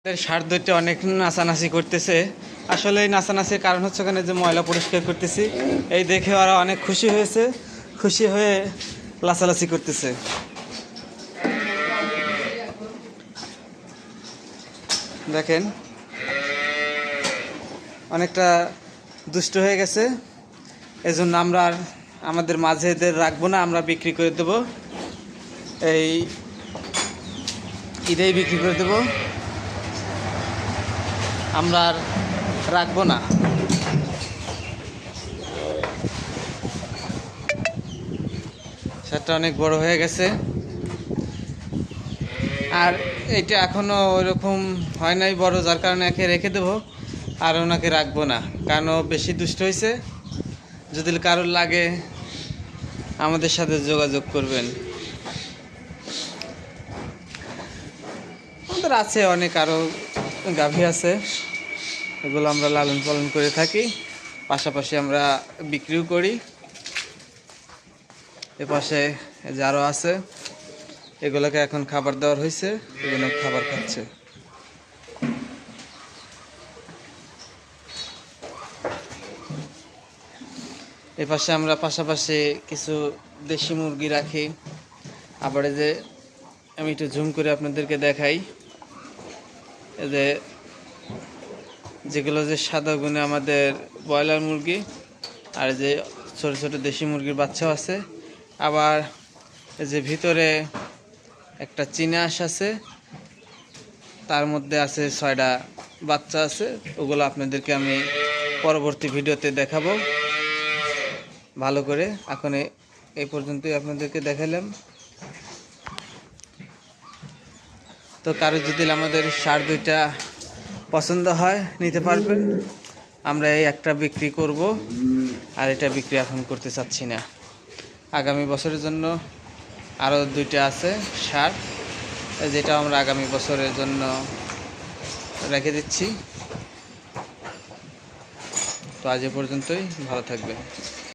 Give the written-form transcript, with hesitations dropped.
ষাট ধরতে অনেক নাচানাচি করতেছে। আসলে এই নাচানাচির কারণ হচ্ছে ওখানে যে ময়লা পরিষ্কার করতেছি, এই দেখে ওরা অনেক খুশি হয়েছে, খুশি হয়ে লাচালাচি করতেছে। দেখেন অনেকটা দুষ্ট হয়ে গেছে, এজন্য আমরা আর আমাদের মাঝে এদের রাখবো না, আমরা বিক্রি করে দেব, এই ঈদেই বিক্রি করে দেব, আমরা আর রাখবো না। সেটা অনেক বড় হয়ে গেছে, আর এটা এখনো ওইরকম হয় নাই বড়, যার কারণে একে রেখে দেবো, আর ওনাকে রাখবো না, কারণ ও বেশি দুষ্ট হয়েছে। যদি কারোর লাগে আমাদের সাথে যোগাযোগ করবেন। আমাদের আছে অনেক, আরও গাভী আছে, এগুলো আমরা লালন পালন করে থাকি, পাশাপাশি আমরা বিক্রিও করি। এপাশে যারও আছে, এগুলোকে এখন খাবার দেওয়ার হয়েছে, এগুলো খাবার খাচ্ছে। এপাশে আমরা পাশাপাশি কিছু দেশি মুরগি রাখি। আবার এই যে আমি একটু জুম করে আপনাদেরকে দেখাই, এই যে যেগুলো যে সাদা গুণে আমাদের ব্রয়লার মুরগি, আর যে ছোট ছোট দেশি মুরগির বাচ্চাও আছে। আবার এই যে ভিতরে একটা চীনা হাঁস আছে, তার মধ্যে আছে 6টা বাচ্চা আছে। ওগুলো আপনাদেরকে আমি পরবর্তী ভিডিওতে দেখাবো ভালো করে। এখন এই পর্যন্তই আপনাদেরকে দেখালাম। তো কারো যদি আমাদের সার দুইটা পছন্দ হয় নিতে পারবেন। আমরা এই একটা বিক্রি করব, আর এটা বিক্রি এখন করতে চাচ্ছি না। আগামী বছরের জন্য আরও 2টা আছে সার, যেটা আমরা আগামী বছরের জন্য রেখে দিচ্ছি। তো আজ এ পর্যন্তই, ভালো থাকবেন।